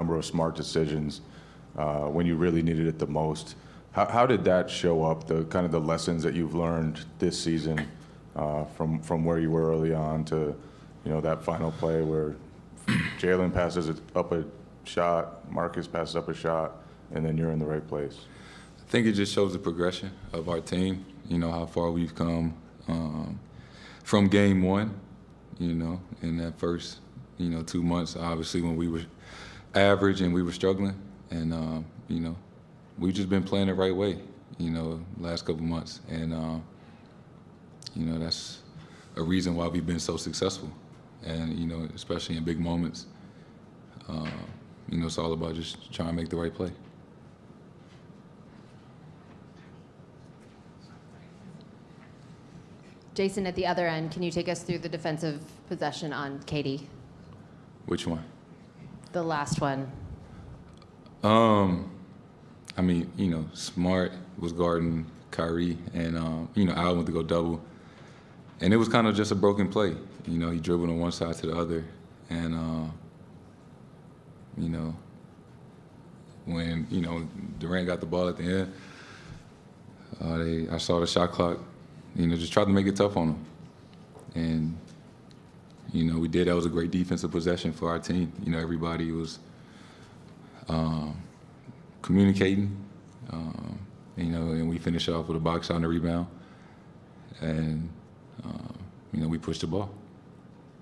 number of smart decisions when you really needed it the most. How did that show up, the kind of the lessons that you've learned this season from where you were early on to, that final play where Jaylen passes up a shot, Marcus passes up a shot, and then you're in the right place? I think it just shows the progression of our team, how far we've come from game one, in that first, 2 months, obviously when we were average and we were struggling. And, we've just been playing the right way, last couple months. And, that's a reason why we've been so successful. And, especially in big moments, it's all about just trying to make the right play. Jayson, at the other end, can you take us through the defensive possession on Katie? Which one? The last one. Smart was guarding Kyrie, and, Al went to go double. And it was kind of just a broken play. He dribbled on one side to the other. And, when, Durant got the ball at the end, I saw the shot clock, just tried to make it tough on him. And, we did. That was a great defensive possession for our team. Everybody was communicating, and we finished off with a box shot and a rebound. And, we pushed the ball.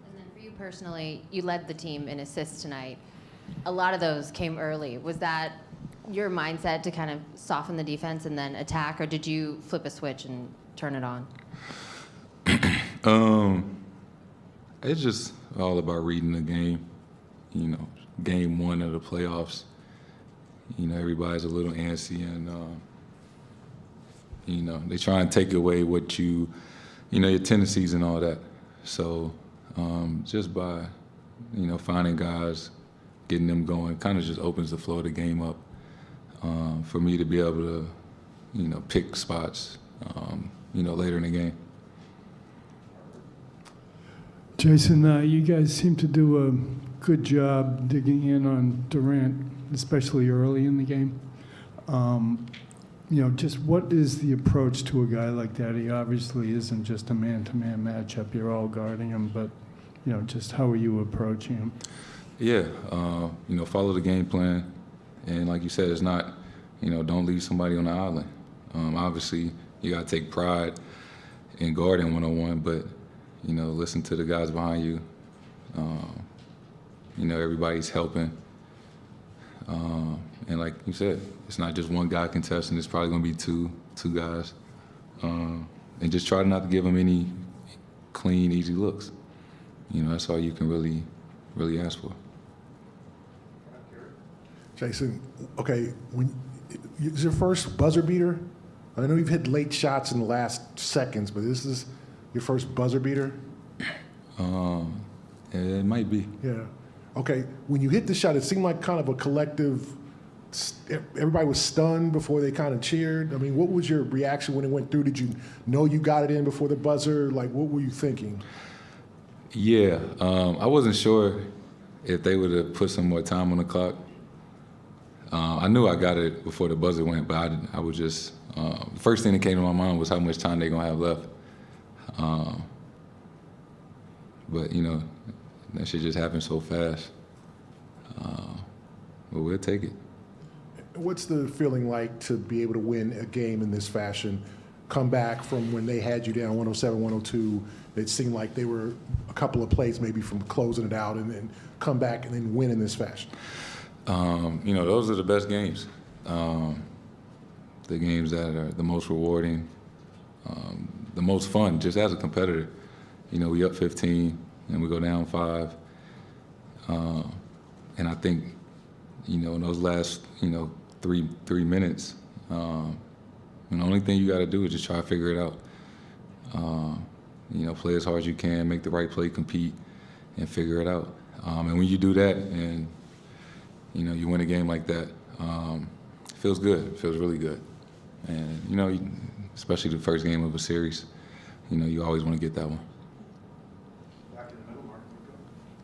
And then for you personally, you led the team in assists tonight. A lot of those came early. Was that your mindset to kind of soften the defense and then attack, or did you flip a switch and turn it on? It's just all about reading the game. Game one of the playoffs. Everybody's a little antsy, and they try and take away what your tendencies and all that. So just by finding guys, getting them going, kind of just opens the flow of the game up for me to be able to pick spots later in the game. Jayson, you guys seem to do a good job digging in on Durant, especially early in the game. Just what is the approach to a guy like that? He obviously isn't just a man-to-man matchup. You're all guarding him, but, just how are you approaching him? Yeah, follow the game plan. And like you said, it's not, don't leave somebody on the island. Obviously, you got to take pride in guarding one-on-one, but, listen to the guys behind you. Everybody's helping. And like you said, it's not just one guy contesting. It's probably going to be two guys. And just try not to give them any clean, easy looks. That's all you can really ask for. Jayson, okay, is your first buzzer beater? I know you've hit late shots in the last seconds, but this is your first buzzer beater? It might be. Yeah. Okay, when you hit the shot, it seemed like kind of a collective, everybody was stunned before they kind of cheered. I mean, what was your reaction when it went through? Did you know you got it in before the buzzer? Like, what were you thinking? Yeah, I wasn't sure if they would have put some more time on the clock. I knew I got it before the buzzer went, but I was just, the first thing that came to my mind was how much time they're going to have left. But, that shit just happened so fast. But we'll take it. What's the feeling like to be able to win a game in this fashion? Come back from when they had you down 107, 102. It seemed like they were a couple of plays maybe from closing it out, and then come back and then win in this fashion. Those are the best games. The games that are the most rewarding, the most fun, just as a competitor. We up 15 and we go down 5. And I think, in those last, 3 minutes, the only thing you got to do is just try to figure it out. Play as hard as you can, make the right play, compete, and figure it out. And when you do that and, you win a game like that, it feels good. It feels really good. And, especially the first game of a series, you always want to get that one.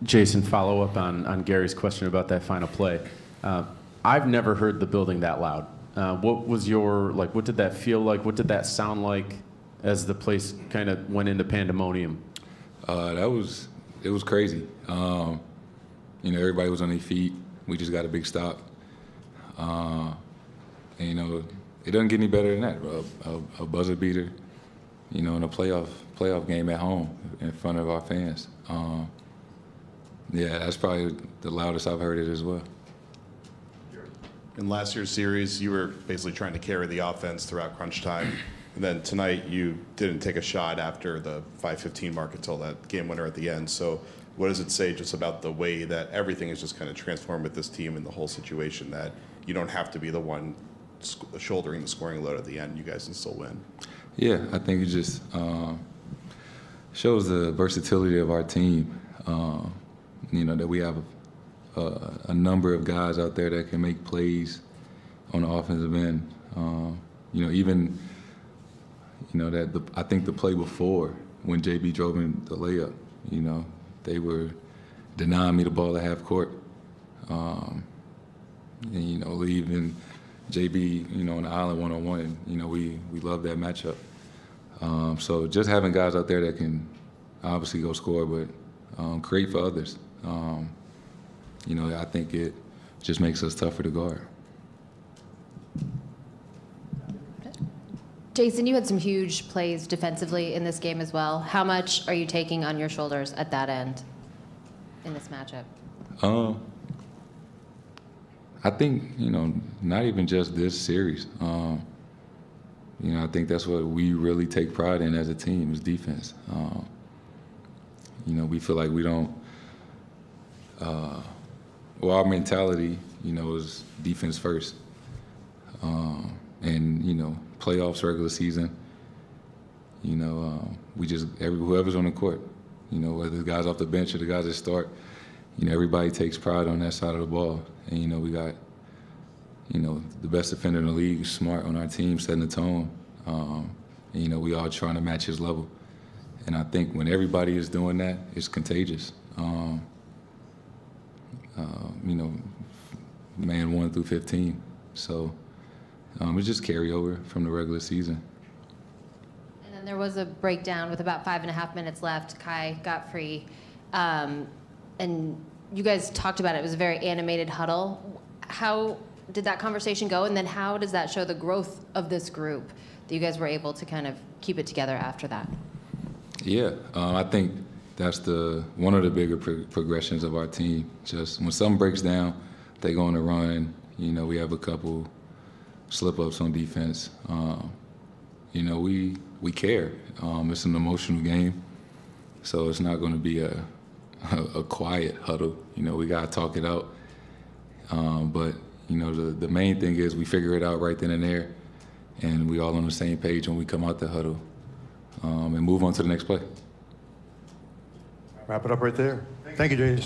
Jayson, follow up on Gary's question about that final play. I've never heard the building that loud. What was your, like, what did that feel like? What did that sound like as the place kind of went into pandemonium? It was crazy. You know, everybody was on their feet. We just got a big stop. And, you know, it doesn't get any better than that. A buzzer beater, you know, in a playoff game at home in front of our fans. Yeah, that's probably the loudest I've heard it as well. In last year's series, you were basically trying to carry the offense throughout crunch time. And then tonight, you didn't take a shot after the 5:15 mark until that game winner at the end. So what does it say just about the way that everything is just kind of transformed with this team and the whole situation, that you don't have to be the one shouldering the scoring load at the end, you guys can still win? Yeah, I think it just shows the versatility of our team. You know, that we have a number of guys out there that can make plays on the offensive end. You know, even, you know, I think the play before when JB drove in the layup, you know, they were denying me the ball at half court. And, you know, leaving JB, you know, on the island one-on-one, you know, we love that matchup. So just having guys out there that can obviously go score, but create for others. You know, I think it just makes us tougher to guard. Jayson, you had some huge plays defensively in this game as well. How much are you taking on your shoulders at that end in this matchup? I think, you know, not even just this series. You know, I think that's what we really take pride in as a team is defense. You know, we feel like we don't, well, our mentality, you know, is defense first. And, you know, playoffs, regular season, you know, we just, whoever's on the court, you know, whether the guys off the bench or the guys that start, you know, everybody takes pride on that side of the ball. And, you know, we got, you know, the best defender in the league, Smart, on our team, setting the tone. And, you know, we all trying to match his level. And I think when everybody is doing that, it's contagious. You know, man 1 through 15. So it's just carryover from the regular season. And then there was a breakdown with about 5.5 minutes left. Kai got free. And you guys talked about it. It was a very animated huddle. How did that conversation go? And then how does that show the growth of this group, that you guys were able to kind of keep it together after that? Yeah, I think that's one of the bigger progressions of our team. Just when something breaks down, they go on a run. You know, we have a couple slip-ups on defense. You know, we care. It's an emotional game, so it's not going to be a quiet huddle. You know, we got to talk it out. But, you know, the main thing is we figure it out right then and there, and we all on the same page when we come out the huddle, and move on to the next play. Wrap it up right there. Thank you, Jayson.